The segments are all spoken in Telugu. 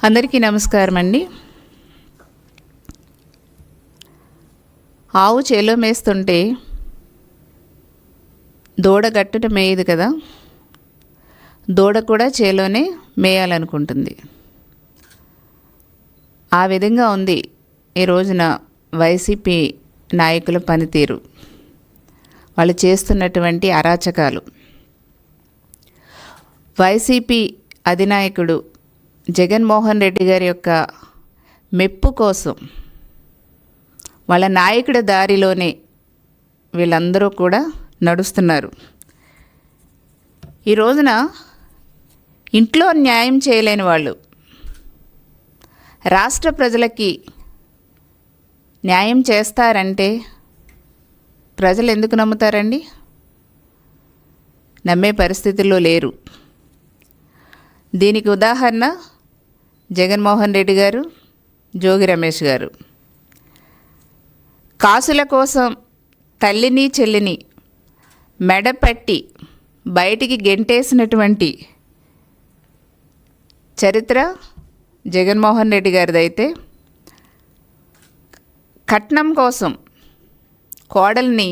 అందరికీ నమస్కారం అండి. ఆవు చేలో మేస్తుంటే దూడ గట్టున మేయదు కదా, దూడ కూడా చేలోనే మేయాలనుకుంటుంది. ఆ విధంగా ఉంది ఈ రోజున వైసీపీ నాయకుల పనితీరు, వాళ్ళు చేస్తున్నటువంటి అరాచకాలు. వైసీపీ అధినాయకుడు జగన్మోహన్ రెడ్డి గారి యొక్క మెప్పు కోసం వాళ్ళ నాయకుడి దారిలోనే వీళ్ళందరూ కూడా నడుస్తున్నారు. ఈ రోజున ఇంట్లో న్యాయం చేయలేని వాళ్ళు రాష్ట్ర ప్రజలకి న్యాయం చేస్తారంటే ప్రజలు ఎందుకు నమ్ముతారండి? నమ్మే పరిస్థితుల్లో లేరు. దీనికి ఉదాహరణ జగన్మోహన్ రెడ్డి గారు, జోగి రమేష్ గారు. కాసుల కోసం తల్లిని చెల్లిని మెడపట్టి బయటికి గెంటేసినటువంటి చరిత్ర జగన్మోహన్ రెడ్డి గారిదైతే, కట్నం కోసం కోడల్ని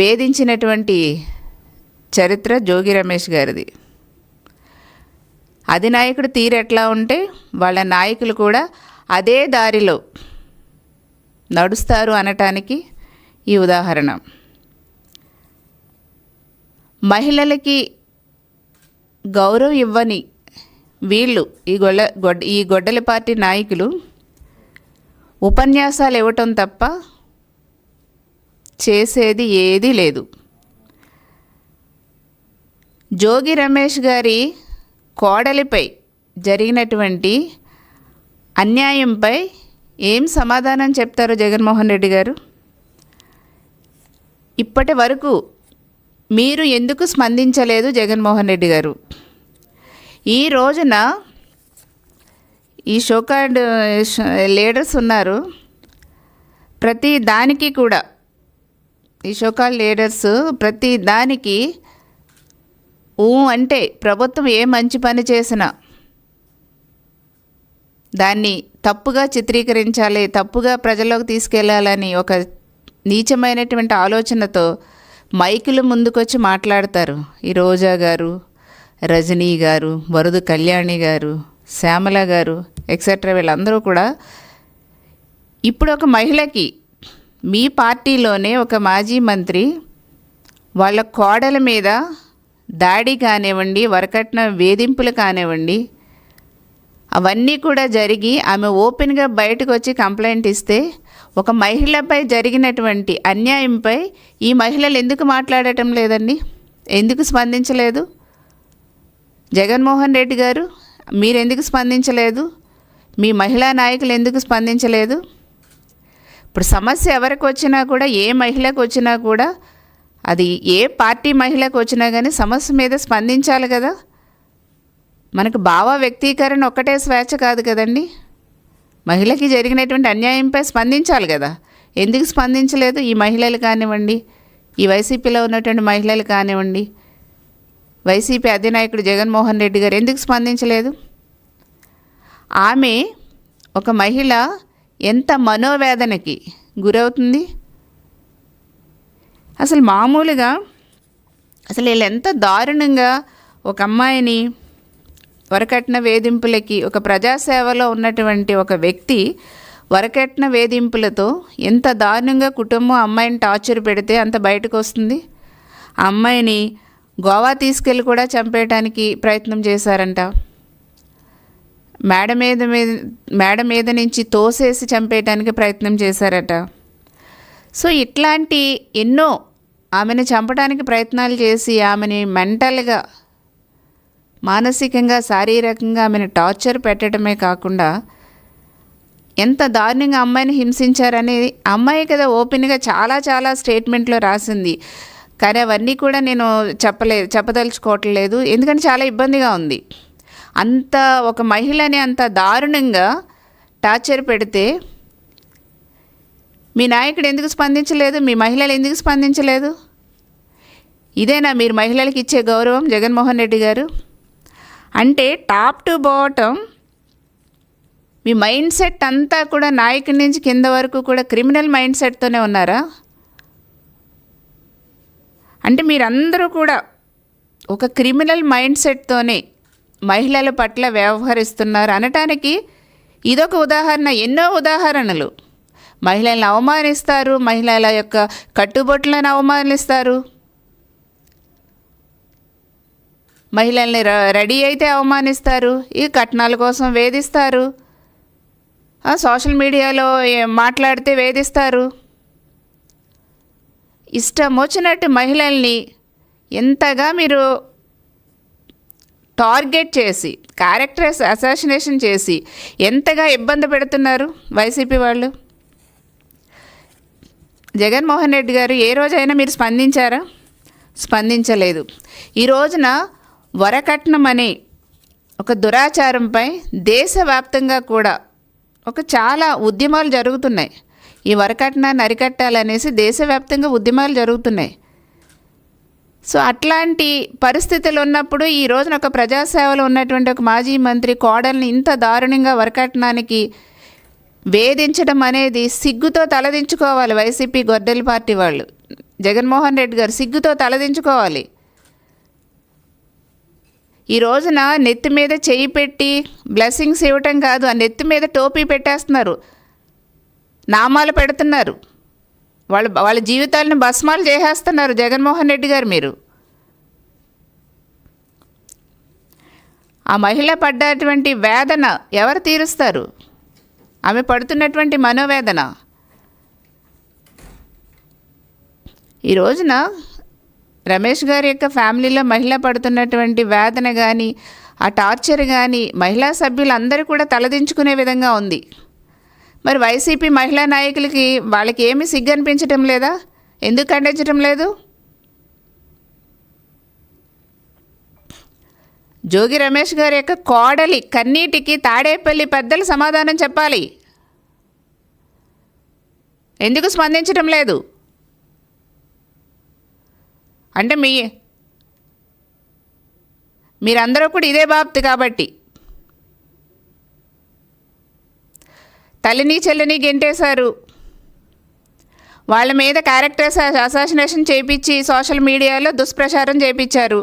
వేధించినటువంటి చరిత్ర జోగి రమేష్ గారిది. అధినాయకుడు తీరు ఎట్లా ఉంటే వాళ్ళ నాయకులు కూడా అదే దారిలో నడుస్తారు అనటానికి ఈ ఉదాహరణ. మహిళలకి గౌరవం ఇవ్వని వీళ్ళు ఈ గొడ్డలి పార్టీ నాయకులు ఉపన్యాసాలు ఇవ్వటం తప్ప చేసేది ఏదీ లేదు. జోగి రమేష్ గారి కోడలిపై జరిగినటువంటి అన్యాయంపై ఏం సమాధానం చెప్తారు జగన్మోహన్ రెడ్డి గారు? ఇప్పటి వరకు మీరు ఎందుకు స్పందించలేదు జగన్మోహన్ రెడ్డి గారు? ఈ రోజున ఈ షోకార్డ్ లీడర్స్ ఉన్నారు, ప్రతి దానికి కూడా ఈ షోకార్డ్ లీడర్స్ ప్రతి దానికి అంటే ప్రభుత్వం ఏ మంచి పని చేసినా దాన్ని తప్పుగా చిత్రీకరించాలి, తప్పుగా ప్రజల్లోకి తీసుకెళ్లాలని ఒక నీచమైనటువంటి ఆలోచనతో మైకులు ముందుకొచ్చి మాట్లాడతారు. ఈ రోజా గారు, రజనీ గారు, వరదు కళ్యాణి గారు, శ్యామల గారు ఎక్సెట్రా వీళ్ళందరూ కూడా. ఇప్పుడు ఒక మహిళకి మీ పార్టీలోనే ఒక మాజీ మంత్రి వాళ్ళ కోడల మీద దాడి కానివ్వండి, వరకట్న వేధింపులు కానివ్వండి, అవన్నీ కూడా జరిగి ఆమె ఓపెన్గా బయటకు వచ్చి కంప్లైంట్ ఇస్తే, ఒక మహిళపై జరిగినటువంటి అన్యాయంపై ఈ మహిళలు ఎందుకు మాట్లాడటం లేదండి? ఎందుకు స్పందించలేదు? జగన్మోహన్ రెడ్డి గారు మీరెందుకు స్పందించలేదు? మీ మహిళా నాయకులు ఎందుకు స్పందించలేదు? ఇప్పుడు సమస్య ఎవరికి వచ్చినా కూడా, ఏ మహిళకు వచ్చినా కూడా, అది ఏ పార్టీ మహిళకు వచ్చినా కానీ సమస్య మీద స్పందించాలి కదా. మనకు భావ వ్యక్తీకరణ ఒక్కటే స్వేచ్ఛ కాదు కదండి. మహిళకి జరిగినటువంటి అన్యాయంపై స్పందించాలి కదా. ఎందుకు స్పందించలేదు ఈ మహిళలు కానివ్వండి, ఈ వైసీపీలో ఉన్నటువంటి మహిళలు కానివ్వండి, వైసీపీ అధినాయకుడు జగన్మోహన్ రెడ్డి గారు ఎందుకు స్పందించలేదు? ఆమె ఒక మహిళ ఎంత మనోవేదనకి గురవుతుంది. అసలు మామూలుగా అసలు వీళ్ళు ఎంత దారుణంగా ఒక అమ్మాయిని వరకట్న వేధింపులకి, ఒక ప్రజాసేవలో ఉన్నటువంటి ఒక వ్యక్తి వరకట్న వేధింపులతో ఎంత దారుణంగా కుటుంబం అమ్మాయిని టార్చర్ పెడితే అంత బయటకు వస్తుంది. ఆ అమ్మాయిని గోవా తీసుకెళ్ళి కూడా చంపేయడానికి ప్రయత్నం చేశారంట. మేడ మీద నుంచి తోసేసి చంపేయడానికి ప్రయత్నం చేశారట. సో ఇట్లాంటి ఎన్నో ఆమెను చంపడానికి ప్రయత్నాలు చేసి ఆమెని మెంటల్గా, మానసికంగా, శారీరకంగా ఆమెను టార్చర్ పెట్టడమే కాకుండా ఎంత దారుణంగా అమ్మాయిని హింసించారనేది అమ్మాయి కదా ఓపెన్గా చాలా చాలా స్టేట్మెంట్లో రాసింది. కానీ అవన్నీ కూడా నేను చెప్పదలుచుకోవట్లేదు, ఎందుకంటే చాలా ఇబ్బందిగా ఉంది. అంత ఒక మహిళని అంత దారుణంగా టార్చర్ పెడితే మీ నాయకుడు ఎందుకు స్పందించలేదు? మీ మహిళలు ఎందుకు స్పందించలేదు? ఇదేనా మీరు మహిళలకు ఇచ్చే గౌరవం జగన్మోహన్ రెడ్డి గారు? అంటే top to bottom me mind set అంతా కూడా నాయకుడి నుంచి కింద వరకు కూడా క్రిమినల్ మైండ్ సెట్తోనే ఉన్నారా? అంటే మీరందరూ కూడా ఒక క్రిమినల్ మైండ్ సెట్తోనే మహిళల పట్ల వ్యవహరిస్తున్నారు అనటానికి ఇదొక ఉదాహరణ. ఎన్నో ఉదాహరణలు. మహిళలను అవమానిస్తారు, మహిళల యొక్క కట్టుబొట్లను అవమానిస్తారు, మహిళల్ని రెడీ అయితే అవమానిస్తారు, ఈ కట్నాల కోసం వేధిస్తారు, సోషల్ మీడియాలో మాట్లాడితే వేధిస్తారు. ఇష్టం వచ్చినట్టు మహిళల్ని ఎంతగా మీరు టార్గెట్ చేసి క్యారెక్టర్ అసాసినేషన్ చేసి ఎంతగా ఇబ్బంది పెడుతున్నారు వైసీపీ వాళ్ళు. జగన్మోహన్ రెడ్డి గారు ఏ రోజైనా మీరు స్పందించారా? స్పందించలేదు. ఈ రోజున వరకట్నం అనే ఒక దురాచారంపై దేశవ్యాప్తంగా కూడా చాలా ఉద్యమాలు జరుగుతున్నాయి. ఈ వరకట్నాన్ని అరికట్టాలనేసి దేశవ్యాప్తంగా ఉద్యమాలు జరుగుతున్నాయి. సో అట్లాంటి పరిస్థితులు ఉన్నప్పుడు ఈ రోజున ఒక ప్రజాసేవలో ఉన్నటువంటి ఒక మాజీ మంత్రి కోడల్ని ఇంత దారుణంగా వరకట్నానికి వేధించడం అనేది సిగ్గుతో తలదించుకోవాలి. వైసీపీ గొడ్డలి పార్టీ వాళ్ళు, జగన్మోహన్ రెడ్డి గారు సిగ్గుతో తలదించుకోవాలి. ఈ రోజున నెత్తి మీద చేయి పెట్టి బ్లెస్సింగ్స్ ఇవ్వటం కాదు, ఆ నెత్తి మీద టోపీ పెట్టేస్తున్నారు, నామాలు పెడుతున్నారు, వాళ్ళ జీవితాలను భస్మాలు చేసేస్తున్నారు జగన్మోహన్ రెడ్డి గారు. మీరు ఆ మహిళ పడ్డటువంటి వేదన ఎవరు తీరుస్తారు? ఆమె పడుతున్నటువంటి మనోవేదన. ఈ రోజున రమేష్ గారి యొక్క ఫ్యామిలీలో మహిళ పడుతున్నటువంటి వేదన కానీ ఆ టార్చర్ కానీ మహిళా సభ్యులందరూ కూడా తలదించుకునే విధంగా ఉంది. మరి వైసీపీ మహిళా నాయకులకి వాళ్ళకి ఏమీ సిగ్గు అనిపించటం లేదా? ఎందుకు ఖండించటం లేదు? జోగి రమేష్ గారి యొక్క కోడలి కన్నీటికి తాడేపల్లి పెద్దలు సమాధానం చెప్పాలి. ఎందుకు స్పందించటం లేదు? అంటే మీరందరూ కూడా ఇదే బాబు కాబట్టి తల్లిని చెల్లిని గెంటేశారు, వాళ్ళ మీద క్యారెక్టర్ అసాసినేషన్ చేయించి సోషల్ మీడియాలో దుష్ప్రచారం చేయించారు.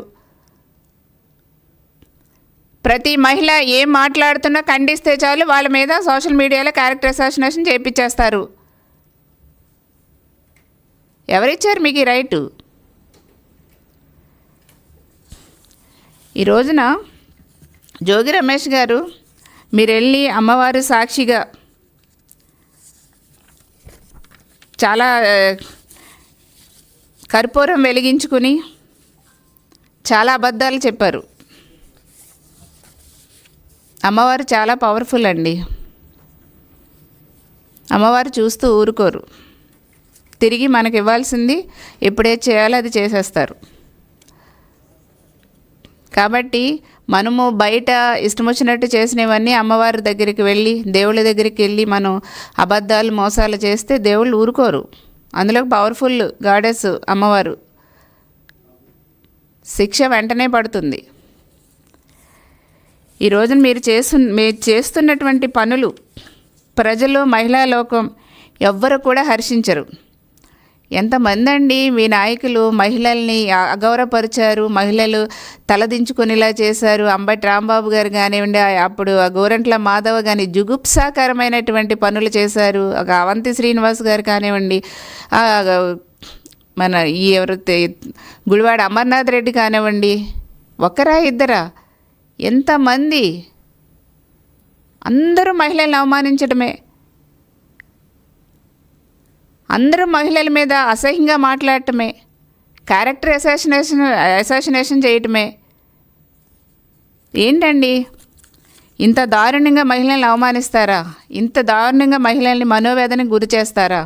ప్రతి మహిళ ఏం మాట్లాడుతున్నా ఖండిస్తే చాలు వాళ్ళ మీద సోషల్ మీడియాలో క్యారెక్టర్ అసాసినేషన్ చేయించేస్తారు. ఎవరిచ్చారు మీకు ఈ రైటు? ఈ రోజున జోగి రమేష్ గారు మీరు వెళ్ళి అమ్మవారు సాక్షిగా చాలా కర్పూరం వెలిగించుకుని చాలా అబద్ధాలు చెప్పారు. అమ్మవారు చాలా పవర్ఫుల్ అండి. అమ్మవారు చూస్తూ ఊరుకోరు. తిరిగి మనకి ఇవ్వాల్సింది ఎప్పుడే చేయాలో అది చేసేస్తారు. కాబట్టి మనము బయట ఇష్టం వచ్చినట్టు చేసినవన్నీ అమ్మవారి దగ్గరికి వెళ్ళి దేవుళ్ళ దగ్గరికి వెళ్ళి మనం అబద్ధాలు మోసాలు చేస్తే దేవుళ్ళు ఊరుకోరు. అందులో పవర్ఫుల్ గాడెస్ అమ్మవారు, శిక్ష వెంటనే పడుతుంది. ఈ రోజున మీరు చేస్తున్నటువంటి పనులు ప్రజలు, మహిళా లోకం ఎవ్వరు కూడా హర్షించరు. ఎంతమంది అండి మీ నాయకులు మహిళల్ని అగౌరవపరిచారు, మహిళలు తలదించుకునేలా చేశారు. అంబటి రాంబాబు గారు కానివ్వండి, అప్పుడు గోరంట్ల మాధవ కానీ జుగుప్సాకరమైనటువంటి పనులు చేశారు. అవంతి శ్రీనివాస్ గారు కానివ్వండి, మన ఎవరు గుడివాడ అమర్నాథ్ రెడ్డి కానివ్వండి, ఒకరా ఇద్దరా, ఎంతమంది, అందరూ మహిళలను అవమానించడమే, అందరూ మహిళల మీద అసహ్యంగా మాట్లాడటమే, క్యారెక్టర్ అసాసినేషన్ చేయటమే. ఏంటండి ఇంత దారుణంగా మహిళల్ని అవమానిస్తారా? ఇంత దారుణంగా మహిళల్ని మనోవేదనకు గురి చేస్తారా?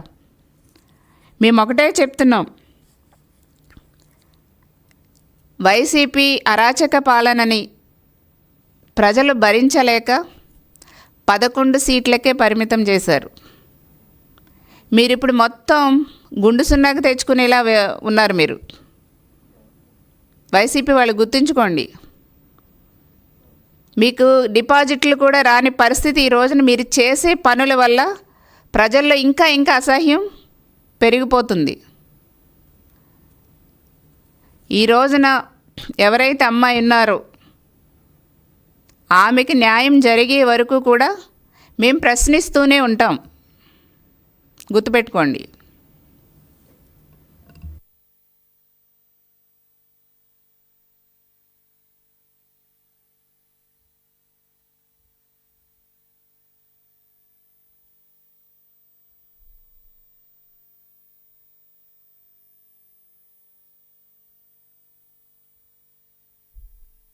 మేము ఒకటే చెప్తున్నాం, వైసీపీ అరాచక పాలనని ప్రజలు భరించలేక 11 సీట్లకే పరిమితం చేశారు. మీరిప్పుడు మొత్తం గుండు సున్నాకు తెచ్చుకునేలా ఉన్నారు. మీరు వైసీపీ వాళ్ళు గుర్తుంచుకోండి. మీకు డిపాజిట్లు కూడా రాని పరిస్థితి ఈ రోజున మీరు చేసే పనుల వల్ల ప్రజల్లో ఇంకా ఇంకా అసహ్యం పెరిగిపోతుంది. ఈ రోజున ఎవరైతే అమ్మాయి ఉన్నారో ఆమెకి న్యాయం జరిగే వరకు కూడా మేము ప్రశ్నిస్తూనే ఉంటాం. గుర్తుపెట్టుకోండి.